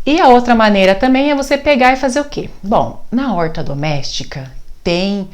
E a outra maneira também é você pegar e fazer o quê? Bom, na horta doméstica tem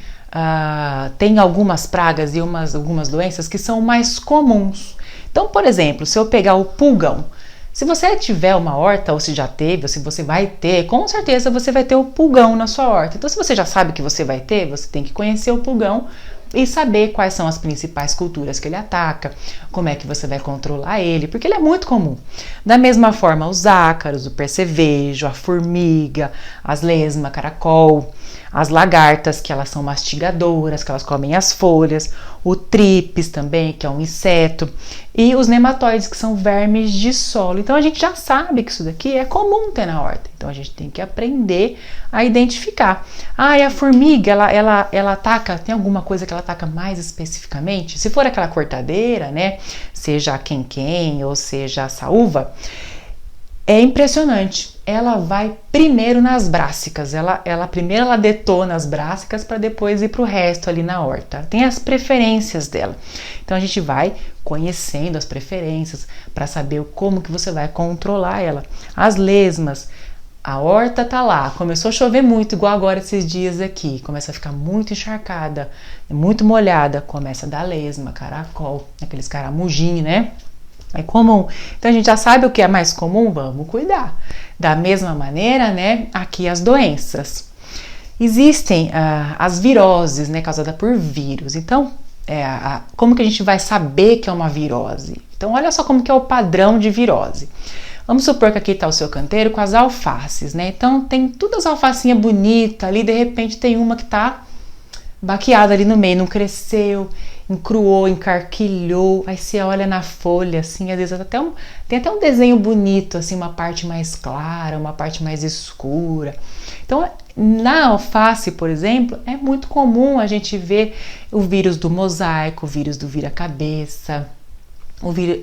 algumas pragas e algumas doenças que são mais comuns. Então, por exemplo, se eu pegar o pulgão, se você tiver uma horta, ou se já teve, ou se você vai ter, com certeza você vai ter o pulgão na sua horta. Então, se você já sabe que você vai ter, você tem que conhecer o pulgão e saber quais são as principais culturas que ele ataca, como é que você vai controlar ele, porque ele é muito comum. Da mesma forma, os ácaros, o percevejo, a formiga, as lesmas, caracol, as lagartas, que elas são mastigadoras, que elas comem as folhas, o tripes também, que é um inseto, e os nematóides, que são vermes de solo. Então a gente já sabe que isso daqui é comum ter na horta, então a gente tem que aprender a identificar. E a formiga, ela ataca, tem alguma coisa que ela ataca mais especificamente? Se for aquela cortadeira, né, seja a quem-quem ou seja a saúva, é impressionante. Ela vai primeiro nas brássicas. Primeiro ela detona as brássicas para depois ir para o resto ali na horta. Tem as preferências dela. Então a gente vai conhecendo as preferências para saber como que você vai controlar ela. As lesmas. A horta tá lá, começou a chover muito, igual agora esses dias aqui, começa a ficar muito encharcada, muito molhada, começa a dar lesma, caracol, aqueles caramujinhos, né? É comum. Então a gente já sabe o que é mais comum, vamos cuidar. Da mesma maneira, né, aqui as doenças. Existem as viroses, né, causadas por vírus. Então, como que a gente vai saber que é uma virose? Então, olha só como que é o padrão de virose. Vamos supor que aqui está o seu canteiro com as alfaces, né? Então, tem todas as alfacinhas bonitas ali, de repente tem uma que está baqueada ali no meio, não cresceu, encruou, encarquilhou, aí você olha na folha, assim, às vezes tem até um desenho bonito, assim, uma parte mais clara, uma parte mais escura. Então, na alface, por exemplo, é muito comum a gente ver o vírus do mosaico, o vírus do vira-cabeça.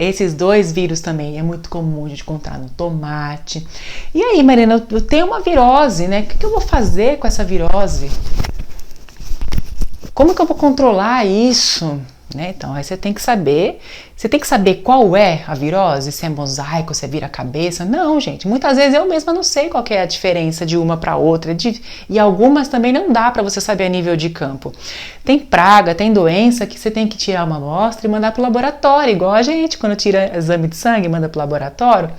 Esses dois vírus também é muito comum a gente encontrar no tomate. E aí, Mariana, eu tenho uma virose, né? O que eu vou fazer com essa virose? Como que eu vou controlar isso? Né? Então, aí você tem que saber qual é a virose, se é mosaico, se é vira-cabeça. Não, gente, muitas vezes eu mesma não sei qual que é a diferença de uma para outra, e algumas também não dá para você saber a nível de campo. Tem praga, tem doença que você tem que tirar uma amostra e mandar para o laboratório, igual a gente, quando tira exame de sangue, manda para o laboratório,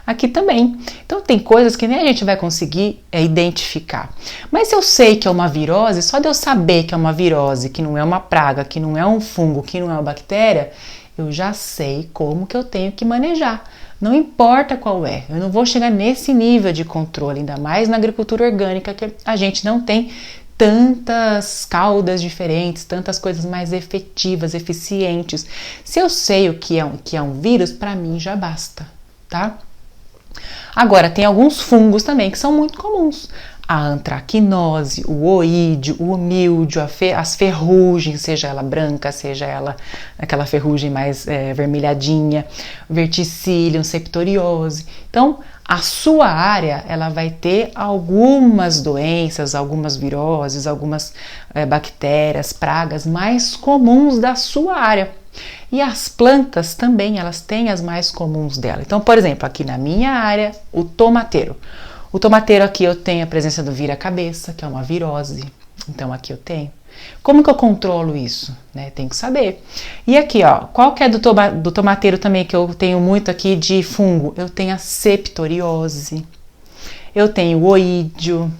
aqui também. Então, tem coisas que nem a gente vai conseguir identificar. Mas se eu sei que é uma virose, só de eu saber que é uma virose, que não é uma praga, que não é um fungo, que não é uma bactéria, eu já sei como que eu tenho que manejar. Não importa qual é, eu não vou chegar nesse nível de controle, ainda mais na agricultura orgânica, que a gente não tem tantas caudas diferentes, tantas coisas mais efetivas, eficientes. Se eu sei o que é um vírus, para mim já basta, tá? Agora, tem alguns fungos também que são muito comuns. A antracnose, o oídio, o mildio, as ferrugens, seja ela branca, seja ela aquela ferrugem mais vermelhadinha, verticillium, septoriose. Então, a sua área, ela vai ter algumas doenças, algumas viroses, algumas bactérias, pragas mais comuns da sua área. E as plantas também, elas têm as mais comuns dela. Então, por exemplo, aqui na minha área, o tomateiro. O tomateiro aqui eu tenho a presença do vira-cabeça, que é uma virose. Então aqui eu tenho. Como que eu controlo isso? Né? Tem que saber. E aqui, ó, qual que é do tomateiro também que eu tenho muito aqui de fungo? Eu tenho a septoriose. Eu tenho o oídio.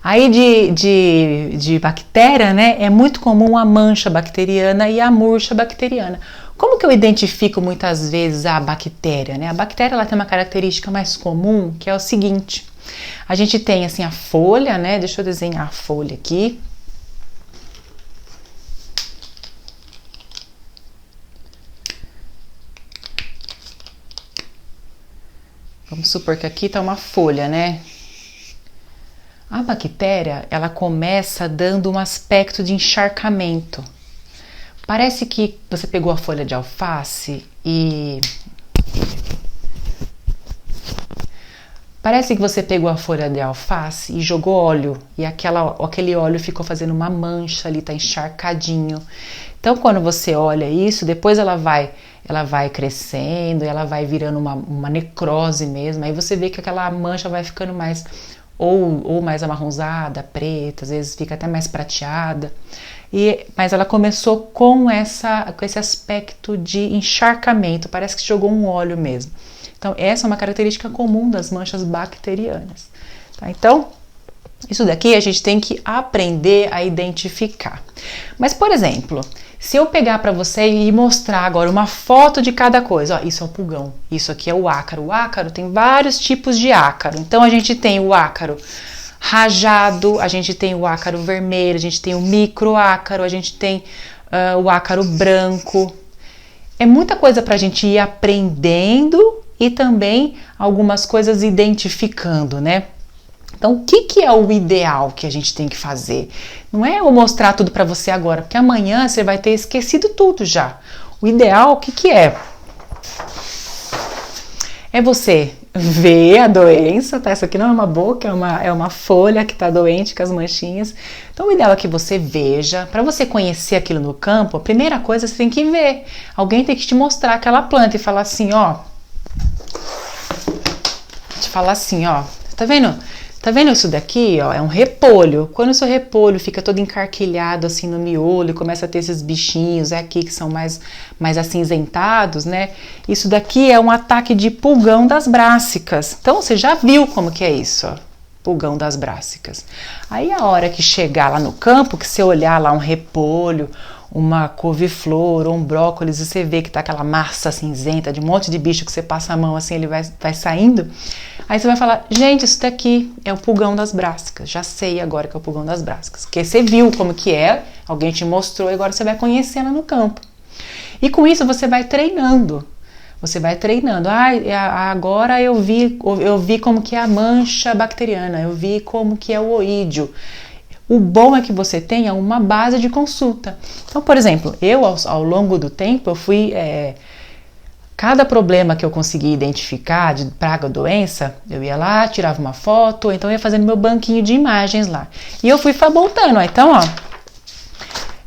Aí de bactéria, né, é muito comum a mancha bacteriana e a murcha bacteriana. Como que eu identifico muitas vezes a bactéria, né? A bactéria, ela tem uma característica mais comum, que é o seguinte. A gente tem assim a folha, né? Deixa eu desenhar a folha aqui. Vamos supor que aqui tá uma folha, né? A bactéria, ela começa dando um aspecto de encharcamento. Parece que você pegou a folha de alface e... Parece que você pegou a folha de alface e jogou óleo. E aquele óleo ficou fazendo uma mancha ali, tá encharcadinho. Então, quando você olha isso, depois ela vai ela vai crescendo, ela vai virando uma necrose mesmo. Aí você vê que aquela mancha vai ficando mais ou mais amarronzada, preta, às vezes fica até mais prateada. Mas ela começou com esse aspecto de encharcamento, parece que jogou um óleo mesmo. Então, essa é uma característica comum das manchas bacterianas. Tá? Então, isso daqui a gente tem que aprender a identificar. Mas, por exemplo, se eu pegar para você e mostrar agora uma foto de cada coisa, ó, isso é o pulgão, isso aqui é o ácaro. O ácaro tem vários tipos de ácaro. Então, a gente tem o ácaro rajado, a gente tem o ácaro vermelho, a gente tem o microácaro, a gente tem o ácaro branco. É muita coisa para a gente ir aprendendo e também algumas coisas identificando, né? Então, o que é o ideal que a gente tem que fazer? Não é eu mostrar tudo para você agora, porque amanhã você vai ter esquecido tudo já. O ideal, o que é? É você ver a doença, tá? Isso aqui não é uma boca, é uma folha que está doente com as manchinhas. Então, o ideal é que você veja. Para você conhecer aquilo no campo, a primeira coisa você tem que ver. Alguém tem que te mostrar aquela planta e falar assim, ó. Te falar assim, ó. Tá vendo? Tá vendo isso daqui, ó? É um repolho. Quando o seu repolho fica todo encarquilhado assim no miolo e começa a ter esses bichinhos aqui que são mais acinzentados, né? Isso daqui é um ataque de pulgão das brássicas. Então, você já viu como que é isso, ó? Pulgão das brássicas. Aí, a hora que chegar lá no campo, que você olhar lá um repolho, uma couve-flor ou um brócolis e você vê que tá aquela massa cinzenta de um monte de bicho que você passa a mão assim, ele vai saindo. Aí você vai falar, gente, isso daqui é o pulgão das brássicas. Já sei agora que é o pulgão das brássicas. Porque você viu como que é, alguém te mostrou e agora você vai conhecendo no campo. E com isso você vai treinando. Você vai treinando. Agora eu vi como que é a mancha bacteriana, eu vi como que é o oídio. O bom é que você tenha uma base de consulta. Então, por exemplo, eu ao longo do tempo, eu fui... cada problema que eu consegui identificar de praga ou doença, eu ia lá, tirava uma foto, então eu ia fazendo meu banquinho de imagens lá. E eu fui voltando, ó. Então, ó,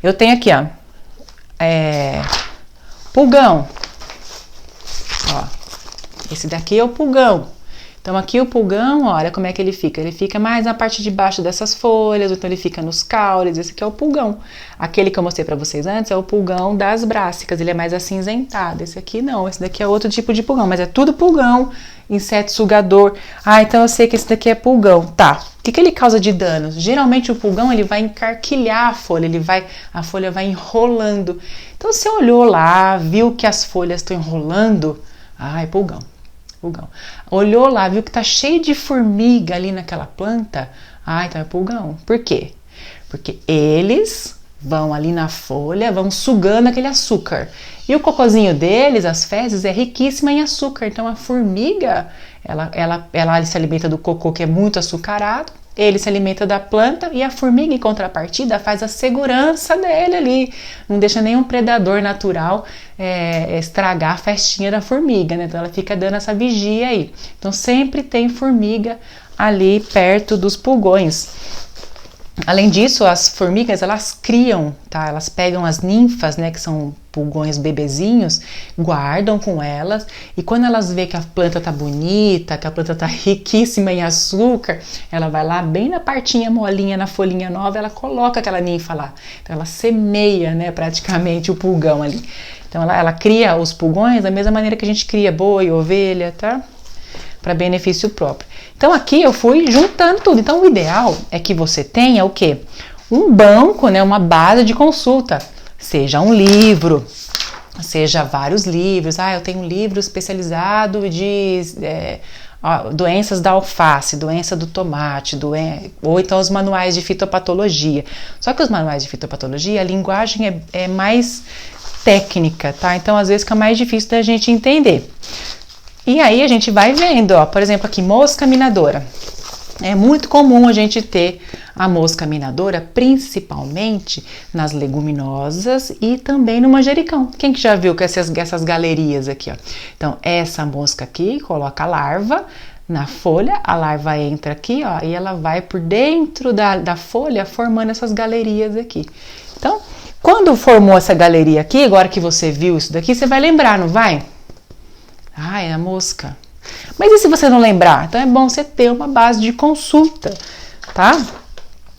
eu tenho aqui, ó, pulgão. Ó, esse daqui é o pulgão. Então, aqui o pulgão, olha como é que ele fica. Ele fica mais na parte de baixo dessas folhas, então ele fica nos caules. Esse aqui é o pulgão. Aquele que eu mostrei para vocês antes é o pulgão das brássicas. Ele é mais acinzentado. Esse aqui não. Esse daqui é outro tipo de pulgão, mas é tudo pulgão, inseto sugador. Então eu sei que esse daqui é pulgão. Tá. O que ele causa de danos? Geralmente o pulgão ele vai encarquilhar a folha, a folha vai enrolando. Então, você olhou lá, viu que as folhas estão enrolando, é pulgão. Pulgão. Olhou lá, viu que tá cheio de formiga ali naquela planta, então é pulgão. Por quê? Porque eles vão ali na folha, vão sugando aquele açúcar. E o cocôzinho deles, as fezes, é riquíssima em açúcar. Então a formiga, ela se alimenta do cocô que é muito açucarado, ele se alimenta da planta e a formiga, em contrapartida, faz a segurança dele ali. Não deixa nenhum predador natural estragar a festinha da formiga, né? Então ela fica dando essa vigia aí. Então sempre tem formiga ali perto dos pulgões. Além disso, as formigas, elas criam, tá? Elas pegam as ninfas, né, que são pulgões bebezinhos, guardam com elas, e quando elas vê que a planta tá bonita, que a planta tá riquíssima em açúcar, ela vai lá bem na partinha molinha, na folhinha nova, ela coloca aquela ninfa lá. Então ela semeia, né, praticamente o pulgão ali. Então ela cria os pulgões da mesma maneira que a gente cria boi, ovelha, tá? Para benefício próprio. Então aqui eu fui juntando tudo. Então o ideal é que você tenha o quê? Um banco, né, uma base de consulta, seja um livro, seja vários livros. Eu tenho um livro especializado de doenças da alface, doença do tomate, ou então os manuais de fitopatologia. Só que os manuais de fitopatologia, a linguagem é mais técnica, tá? Então às vezes fica mais difícil da gente entender. E aí a gente vai vendo, ó, por exemplo, aqui, mosca minadora. É muito comum a gente ter a mosca minadora, principalmente nas leguminosas e também no manjericão. Quem que já viu com essas galerias aqui, ó? Então, essa mosca aqui coloca a larva na folha, a larva entra aqui, ó, e ela vai por dentro da folha formando essas galerias aqui. Então, Quando formou essa galeria aqui, agora que você viu isso daqui, você vai lembrar, não vai? Ah, é a mosca. Mas e se você não lembrar? Então é bom você ter uma base de consulta, tá?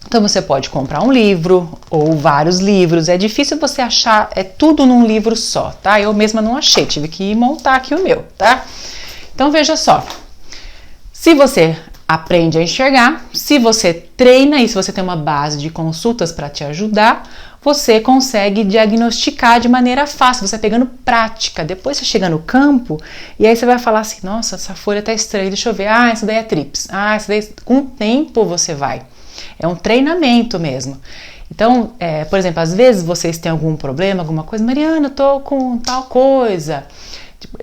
Então você pode comprar um livro ou vários livros. É difícil você achar tudo num livro só, tá? Eu mesma não achei, tive que montar aqui o meu, tá? Então veja só. Se você aprende a enxergar, se você treina e se você tem uma base de consultas para te ajudar, você consegue diagnosticar de maneira fácil, você pegando prática. Depois você chega no campo e aí você vai falar assim, nossa, essa folha tá estranha, deixa eu ver, isso daí é trips, isso daí... Com o tempo você vai. É um treinamento mesmo. Então, por exemplo, às vezes vocês têm algum problema, alguma coisa, Mariana, eu tô com tal coisa.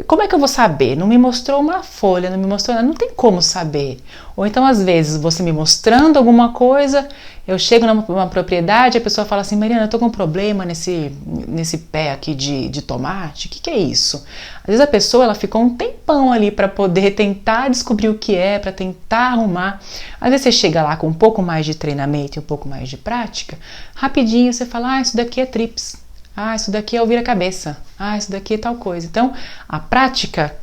Como é que eu vou saber? Não me mostrou uma folha, não me mostrou nada, não tem como saber. Ou então, às vezes, você me mostrando alguma coisa, eu chego numa propriedade, a pessoa fala assim, Mariana, eu tô com um problema nesse pé aqui de tomate, o que é isso? Às vezes a pessoa, ela ficou um tempão ali para poder tentar descobrir o que é, para tentar arrumar. Às vezes você chega lá com um pouco mais de treinamento e um pouco mais de prática, rapidinho você fala, isso daqui é trips. Isso daqui é o vira-cabeça. Isso daqui é tal coisa. Então, a prática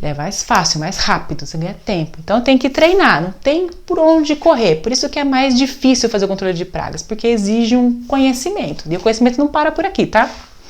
é mais fácil, mais rápido, você ganha tempo. Então, tem que treinar, não tem por onde correr. Por isso que é mais difícil fazer o controle de pragas, porque exige um conhecimento. E o conhecimento não para por aqui, tá?